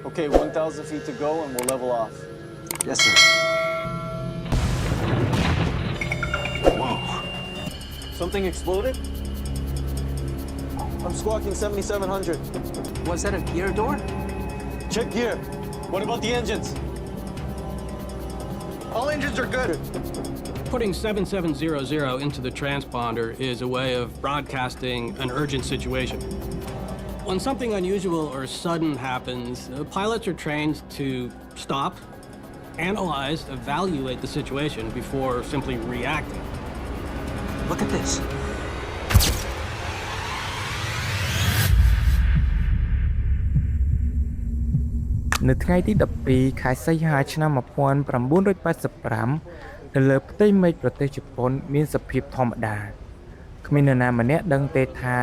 Okay, 1,000 feet to go and we'll level off. Yes, sir. Whoa. Something exploded? I'm squawking 7,700. Was that a gear door? Check gear. What about the engines? All engines are good. Putting 7700 into the transponder is a way of broadcasting an urgent situation. When something unusual or sudden happens, pilots are trained to stop, analyze, evaluate the situation before simply reacting. Look at this. នៅថ្ងៃទី12ខែសីហាឆ្នាំ1985នៅលើផ្ទៃមេឃប្រទេសជប៉ុនមានសភាពធម្មតាគ្មាននរណាម្នាក់ដឹងទេថា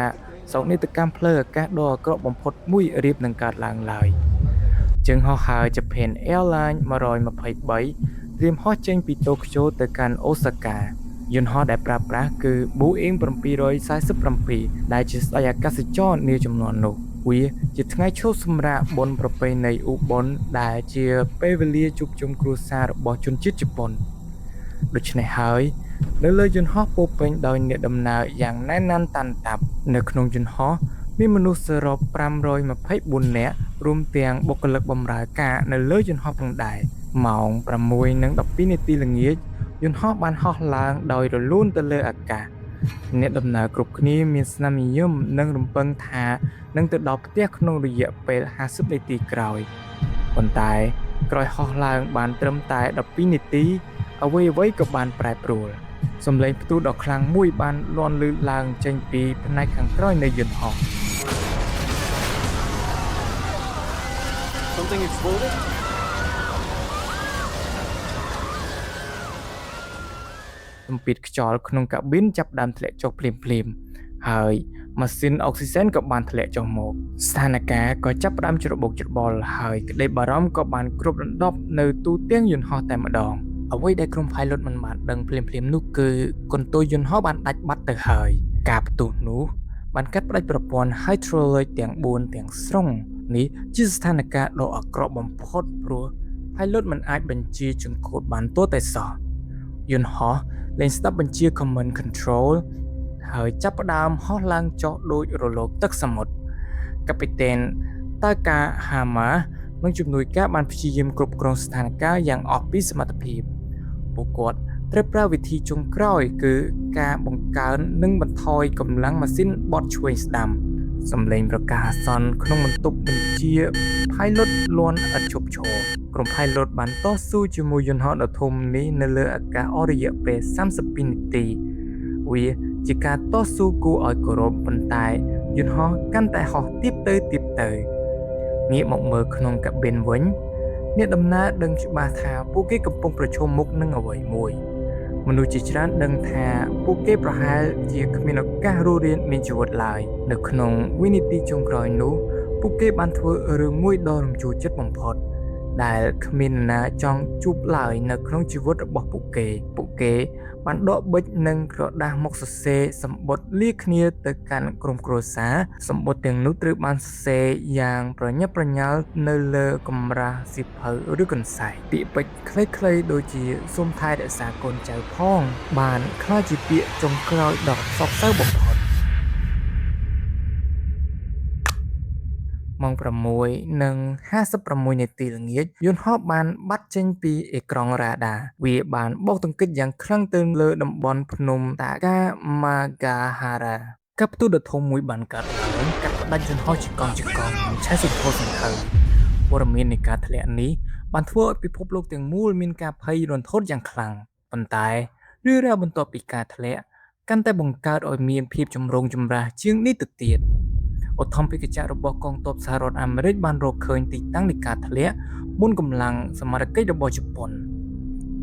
សោកនាដកម្មផ្លូវអាកាសដ៏អាក្រក់បំផុតមួយរៀបនឹងកើតឡើងឡើយជើងហោះហើរ Japan Airlines 123ត្រៀមហោះចេញពីតូក្យូទៅកាន់អូសាកាយន្តហោះដែលប្រើប្រាស់គឺ Boeing 747ដែលជាស្ដេចអាកាសចរនាជំនាន់នោះវាជាថ្ងៃឈប់សម្រាកបុណ្យប្រពៃណីឧបុណ្យដែលជាពេលវេលាជួបជុំគ្រួសាររបស់ជនជាតិជប៉ុនដូច្នេះហើយនៅលើយន្តហោះពោពេញដោយអ្នកដំណើរយ៉ាងណែនណាន់តាន់តាប់នៅក្នុងយន្តហោះមានមនុស្សសរុប524នាក់រួមទាំងបុគ្គលិកបម្រើការនៅលើយន្តហោះផងដែរម៉ោង 6:12 នាទីល្ងាចយន្តហោះបានហោះឡើងដោយរលូនទៅលើអាកាសអ្នកដំណើរគ្រប់គ្នាមានស្នាមញញឹមនិងរំពឹងថានឹងទៅដល់ផ្ទះក្នុងរយៈពេល50នាទីក្រោយប៉ុន្តែក្រោយហោះឡើងបានត្រឹមតែ12នាទីអ្វីៗក៏បានប្រែប្រួលសំឡេងផ្ទុះដ៏ខ្លាំងមួយបានលាន់ឮឡើងចេញពីផ្នែកខាងក្រោយនៃយន្តហោះ Something exploded? ទំពាតខ្យល់ក្នុងកាប៊ីនចាប់ផ្ដើមធ្លាក់ចុះភ្លាមៗហើយម៉ាស៊ីនអុកស៊ីសែនក៏បានធ្លាក់ចុះមកស្ថានភាពក៏ចាប់ផ្ដើមច្របូកច្របល់ហើយក្តីបារម្ភក៏បានគ្របដណ្ដប់នៅទូទាំងយន្តហោះតែម្ដងអ្វីដែលក្រុម pilot មិនបានដឹងភ្លាមៗនោះគឺកន្ទុយយន្តហោះបានដាច់បាត់ទៅហើយការផ្ទុះនោះបានកាត់ផ្តាច់ប្រព័ន្ធ hydraulic ទាំង4ទាំងស្រុងនេះជាស្ថានភាពដ៏អាក្រក់បំផុតព្រោះ pilot មិនអាចបញ្ជាចង្កូតបានទាល់តែសោះយន្តហោះលែងស្ដាប់បញ្ជា command control ហើយចាប់ផ្ដើមហោះឡើងចុះដោយរលកទឹកសមុទ្រកាពីតេនតាកាហាម៉ានិងជំនួយការបានព្យាយាមគ្រប់គ្រងស្ថានភាពយ៉ាងអស់ពីសមត្ថភាពពួកគាត់ត្រូវប្រើវិធីចុងក្រោយគឺការបង្កើននិងបន្ថយកម្លាំងម៉ាស៊ីនបត់ឆ្វេងស្ដាំសំឡេងប្រកាសអាសន្នក្នុងបន្ទប់បញ្ជា pilot លាន់ឥតឈប់ឈរក្រុម pilot បានតស៊ូជាមួយយន្តហោះដ៏ធំនេះនៅលើអាកាសអស់រយៈពេល32នាទីវាជាការតស៊ូគួរឲ្យគោរពប៉ុន្តែយន្តហោះកាន់តែហោះទាបទៅងាកមកមើលក្នុងកាប៊ីនវិញអ្នកដំណើរដឹងច្បាស់ថាពួកគេកំពុងប្រឈមមុខនឹងអ្វីមួយមនុស្សជាច្រើនដឹងថាពួកគេប្រហែលជាគ្មានឱកាសរស់រានមានជីវិតឡើយនៅក្នុងវិនាទីចុងក្រោយនោះពួកគេបានធ្វើរឿងមួយដ៏រំជួលចិត្តបំផុតដែលគ្មាននរណាចង់ជួបឡើយនៅក្នុងជីវិតរបស់ពួកគេបានដកបិចនិងក្រដាស់មកសរសេរសម្បត្តិលាគ្នាទៅកាន់ក្រុមគ្រួសារសម្បត្តិទាំងនោះត្រូវបានសរសេរយ៉ាងប្រញាប់ប្រញាល់នៅលើកម្រាស់សៀវភៅឬកន្សែងពាក្យពេចន៍ខ្លីៗដូចជាសូមថែរក្សាកូនចៅផងបានក្លាយជាពាក្យចុងក្រោយដ៏សោកសៅបំផុតម៉ោង 6:56 នាទីល្ងាចយន្តហោះបានបាត់ចេញពីអេក្រង់រ៉ាដាវាបានបោកទង្គិចយ៉ាងខ្លាំងទៅលើតំបន់ភ្នំតាកាម៉ាហ្គាហារ៉ាកាប់ទូដ៏ធំមួយបានកើតឡើងកាត់ផ្ដាច់យន្តហោះជាកង់ឆេះសុទ្ធសង្ឃឹមព័ត៌មាននៃការធ្លាក់នេះបានធ្វើឲ្យពិភពលោកទាំងមូលមានការភ័យរន្ធត់យ៉ាងខ្លាំងប៉ុន្តែរឿងរ៉ាវបន្ទាប់ពីការធ្លាក់កាន់តែបង្កើតឲ្យមានភាពចម្រូងចម្រាសជាងនេះទៅទៀតឧទ្ធម្ភាគចក្ររបស់កងទ័ពសហរដ្ឋអាមេរិកបានរកឃើញទីតាំងនៃការធ្លាក់មុនកម្លាំងសមរកិច្ចរបស់ជប៉ុន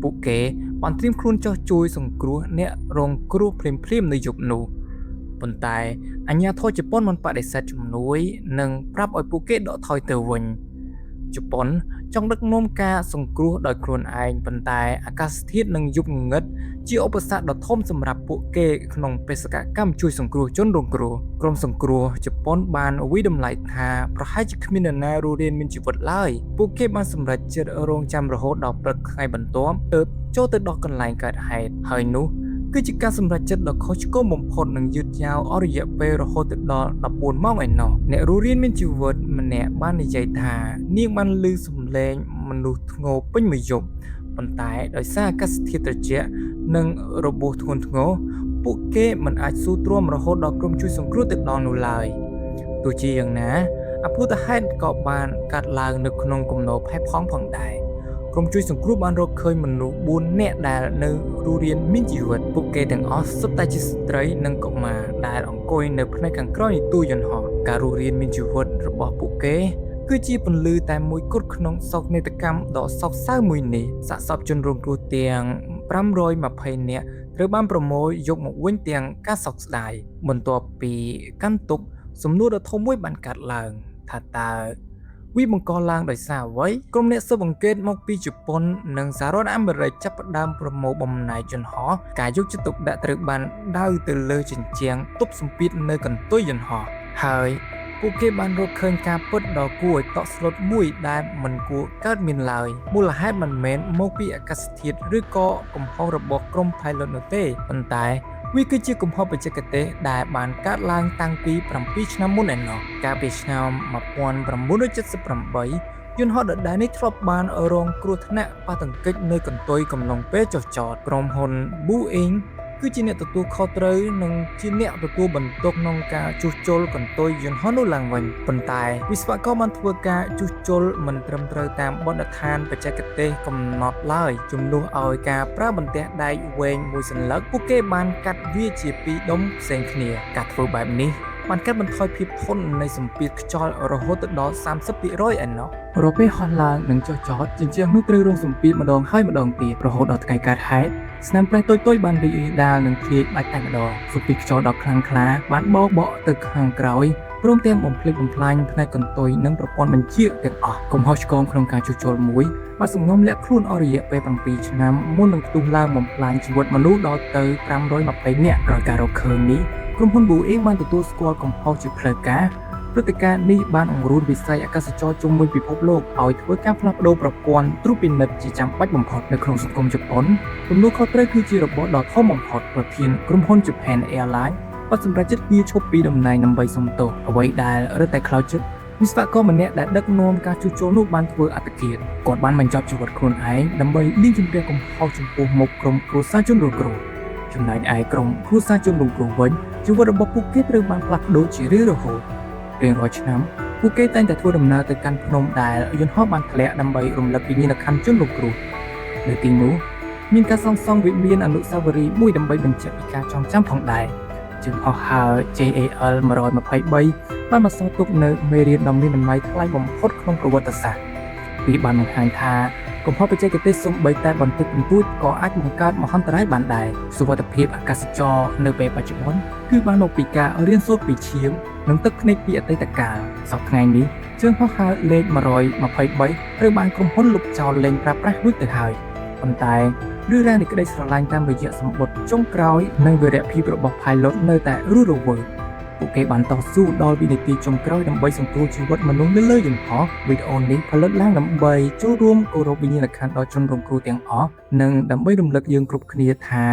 ពួកគេបានត្រៀមខ្លួនចុះជួយសង្គ្រោះអ្នករងគ្រោះភ្លាមៗនៅយប់នោះប៉ុន្តែអាជ្ញាធរជប៉ុនបានបដិសេធជំនួយនិងប្រាប់ឲ្យពួកគេដកថយទៅវិញ ជប៉ុនចង់ដឹកនាំការសង្គ្រោះដោយខ្លួនឯងប៉ុន្តែអាកាសធាតុនិងយប់ងងឹតជាឧបសគ្គដ៏ធំសម្រាប់ពួកគេក្នុងបេសកកម្មជួយសង្គ្រោះជនរងគ្រោះក្រុមសង្គ្រោះជប៉ុនបានវិតម្លៃថាប្រហែលជាគ្មាននរណារស់រានមានជីវិតឡើយពួកគេបានសម្រេចចិត្តរងចាំរហូតដល់ព្រឹកថ្ងៃបន្ទាប់ទើបចូលទៅដល់កន្លែងកើតហេតុហើយនោះគឺជាការសម្រេចចិត្តដ៏ខុសឆ្គងបំផុតនិងយឺតយ៉ាវអស់រយៈពេលរហូតដល់14ម៉ោងឯណោះអ្នករស់រានមានជីវិតម្នាក់បាននិយាយថានាងបានឮសំឡេងមនុស្សធ្ងោពេញមួយយប់ប៉ុន្តែដោយសារអាកាសធាតុត្រជាក់និងរបួសធ្ងន់ធ្ងរពួកគេមិនអាចស៊ូទ្រាំរហូតដល់ក្រុមជួយសង្គ្រោះទៅដល់នោះឡើយទោះជាយ៉ាងណាអភូតហេតុក៏បានកាត់ឡើងនៅក្នុងគំនរផេះផង់ផងដែរក្រុមជួយសង្គ្រោះបានរកឃើញមនុស្ស4នាក់ដែលនៅរស់រានមានជីវិតពួកគេទាំងអស់សុទ្ធតែជាស្ត្រីនិងកុមារដែលអង្គុយនៅផ្នែកខាងក្រោយនៃទូយន្តហោះការរស់រានមានជីវិតរបស់ពួកគេគឺជាពន្លឺតែមួយគត់ក្នុងសោកនាដកម្មដ៏សោកសៅមួយនេះសាកសពជនរងគ្រោះទាំង520នាក់ត្រូវបានប្រមូលយកមកវិញទាំងការសោកស្ដាយបន្ទាប់ពីកាន់ទុក្ខសំណួរដ៏ធំមួយបានកើតឡើងថាតើវាបង្កឡើងដោយសារអ្វីក្រុមអ្នកស៊ើបអង្កេតមកពីជប៉ុននិងសហរដ្ឋអាមេរិកចាប់ផ្ដើមប្រមូលបំណែកយន្តហោះការយកចិត្តទុកដាក់ត្រូវបានដាវទៅលើជញ្ជាំងទប់សម្ពាធនៅកន្ទុយយន្តហោះហើយពួកគេបានរកឃើញការពិតដ៏គួរឲ្យតក់ស្លុតមួយដែលមិនគួរកើតមានឡើយមូលហេតុមិនមែនមកពីអាកាសធាតុឬក៏កំហុសរបស់ក្រុម pilot នោះទេប៉ុន្តែវាគឺជាកំហុសបច្ចេកទេសដែលបានកើតឡើងតាំងពី7ឆ្នាំមុនឯណោះកាលពីឆ្នាំ1978យន្តហោះដដែលនេះធ្លាប់បានរងគ្រោះថ្នាក់ប៉ះទង្គិចនៅកន្ទុយកំឡុងពេលចុះចតក្រុមហ៊ុន Boeing គឺជាអ្នកទទួលខុសត្រូវនិងជាអ្នកទទួលបន្ទុកក្នុងការជួសជុលកន្ទុយយន្តហោះនោះឡើងវិញប៉ុន្តែវិស្វករបានធ្វើការជួសជុលមិនត្រឹមត្រូវតាមបទដ្ឋានបច្ចេកទេសកំណត់ឡើយជំនួសឲ្យការប្រើបន្ទះដែកវែងមួយសន្លឹកពួកគេបានកាត់វាជាពីរដុំផ្សេងគ្នាការធ្វើបែបនេះបានកាត់បន្ថយភាពធន់នៃសម្ពាធខ្យល់រហូតដល់ 30% ឯណោះរាល់ពេលហោះឡើងនិងចុះចតជញ្ជាំងនោះត្រូវរងសម្ពាធម្ដងហើយម្ដងទៀតរហូតដល់ថ្ងៃកើតហេតុស្នាមប្រេះតូចៗបានរីករាលដាលនិងធ្លាយដាច់តែម្ដងសម្ពាធខ្យល់ដ៏ខ្លាំងក្លាបានបោកទៅខាងក្រោយព្រមទាំងបំផ្លិចបំផ្លាញផ្នែកកន្ទុយនិងប្រព័ន្ធបញ្ជាទាំងអស់កំហុសឆ្គងក្នុងការជួសជុលមួយបានសំងំលាក់ខ្លួនអស់រយៈពេល7ឆ្នាំមុននឹងផ្ទុះឡើងបំផ្លាញជីវិតមនុស្សដល់ទៅ520នាក់ក្រោយការរកឃើញនេះក្រុមហ៊ុន Boeing បានទទួលស្គាល់កំហុសជាផ្លូវការព្រឹត្តិការណ៍នេះបានអង្រួនវិស័យអាកាសចរជុំវិញពិភពលោកឲ្យធ្វើការផ្លាស់ប្ដូរប្រព័ន្ធត្រួតពិនិត្យជាចាំបាច់បំផុតនៅក្នុងសង្គមជប៉ុនទំនួលខុសត្រូវគឺជារបបដ៏ធំបំផុតប្រធានក្រុមហ៊ុន Japan Airlines បានសម្រេចចិត្តឈប់ពីតំណែងដើម្បីសុំទោសអ្វីដែលរឹតតែខ្លោចចិត្តវិស្វករម្នាក់ដែលដឹកនាំការជួសជុលនោះបានធ្វើអត្តឃាតគាត់បានបញ្ចប់ជីវិតខ្លួនឯងដើម្បីលាងជម្រះកំហុសចំពោះមុខក្រុមគ្រួសារជនរងគ្រោះចំណែកឯក្រុមគ្រួសារជនរងគ្រោះវិញជីវិតរបស់ពួកគេត្រូវបានផ្លាស់ប្ដូរជារៀងរហូតរៀងរាល់ឆ្នាំពួកគេតែងតែធ្វើដំណើរទៅកាន់ភ្នំដែលយន្តហោះបានធ្លាក់ដើម្បីរំលឹកវិញ្ញាណក្ខន្ធជនរងគ្រោះនៅទីនោះមានការសាងសង់វិមានអនុស្សាវរីយ៍មួយដើម្បីបញ្ជាក់ពីការចងចាំផងដែរជើងហោះហើរ JAL 123បានបន្សល់ទុកនៅមេរៀនដ៏មានតម្លៃថ្លៃបំផុតក្នុងប្រវត្តិសាស្ត្រវាបានបង្ហាញថាកំហុសបច្ចេកទេសសូម្បីតែបន្តិចបន្តួចក៏អាចបង្កើតមហន្តរាយបានដែរសុវត្ថិភាពអាកាសចរនៅពេលបច្ចុប្បន្នគឺបានមកពីការរៀនសូត្រពីឈាមនិងទឹកភ្នែកពីអតីតកាលសប្តាហ៍ថ្ងៃនេះជើងហោះហើរលេខ123ត្រូវបានក្រុមហ៊ុនលុបចោលលែងប្រើប្រាស់រួចទៅហើយប៉ុន្តែរឿងរ៉ាវនៃក្តីស្រឡាញ់តាមរយៈសម្បត្តិចុងក្រោយនិងវីរភាពរបស់ pilot នៅតែរស់រវើកពួកគេបានតស៊ូដល់វិនាទីចុងក្រោយដើម្បីសង្គ្រោះជីវិតមនុស្សនៅលើយន្តហោះវីដេអូនេះផលិតឡើងដើម្បីចូលរួមគោរពវិញ្ញាណក្ខន្ធដល់ជនរងគ្រោះទាំងអស់និងដើម្បីរំលឹកយើងគ្រប់គ្នាថា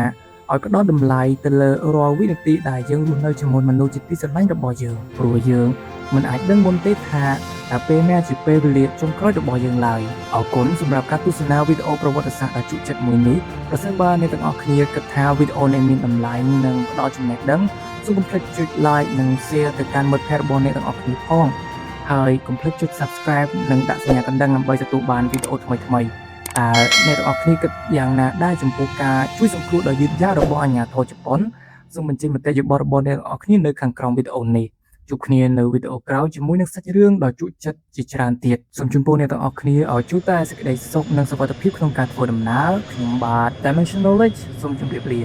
ឲ្យផ្ដល់តម្លៃទៅលើរាល់វិនាទីដែលយើងរស់នៅជាមួយមនុស្សជាទីស្រឡាញ់របស់យើងព្រោះយើងមិនអាចដឹងមុនទេថាតើពេលណាជាពេលវេលាចុងក្រោយរបស់យើងឡើយអរគុណសម្រាប់ការទស្សនាវីដេអូប្រវត្តិសាស្ត្រដ៏ជក់ចិត្តមួយនេះប្រសិនបើអ្នកទាំងអស់គ្នាគិតថាវីដេអូនេះមានតម្លៃនិងផ្ដល់ចំណេះដឹងសូមកុំភ្លេចចុច like និង share ទៅកាន់មិត្តភ័ក្តិរបស់អ្នកទាំងអស់គ្នាផងហើយកុំភ្លេចចុច subscribe និងដាក់សញ្ញាកណ្ដឹងដើម្បីទទួលបានវីដេអូថ្មីៗតើអ្នកទាំងអស់គ្នាគិតយ៉ាងណាដែរចំពោះការជួយសង្គ្រោះដ៏យឺតយ៉ាវរបស់អាជ្ញាធរជប៉ុនសូមបញ្ចេញមតិយោបល់របស់អ្នកទាំងអស់គ្នានៅខាងក្រោមវីដេអូនេះជួបគ្នានៅវីដេអូក្រោយជាមួយនឹងសាច់រឿងដ៏ជក់ចិត្តជាច្រើនទៀតសូមជូនពរអ្នកទាំងអស់គ្នាឲ្យជួបតែសេចក្តីសុខនិងសុវត្ថិភាពក្នុងការធ្វើដំណើរខ្ញុំបាទ Dimension Knowledge សូមជម្រាបលា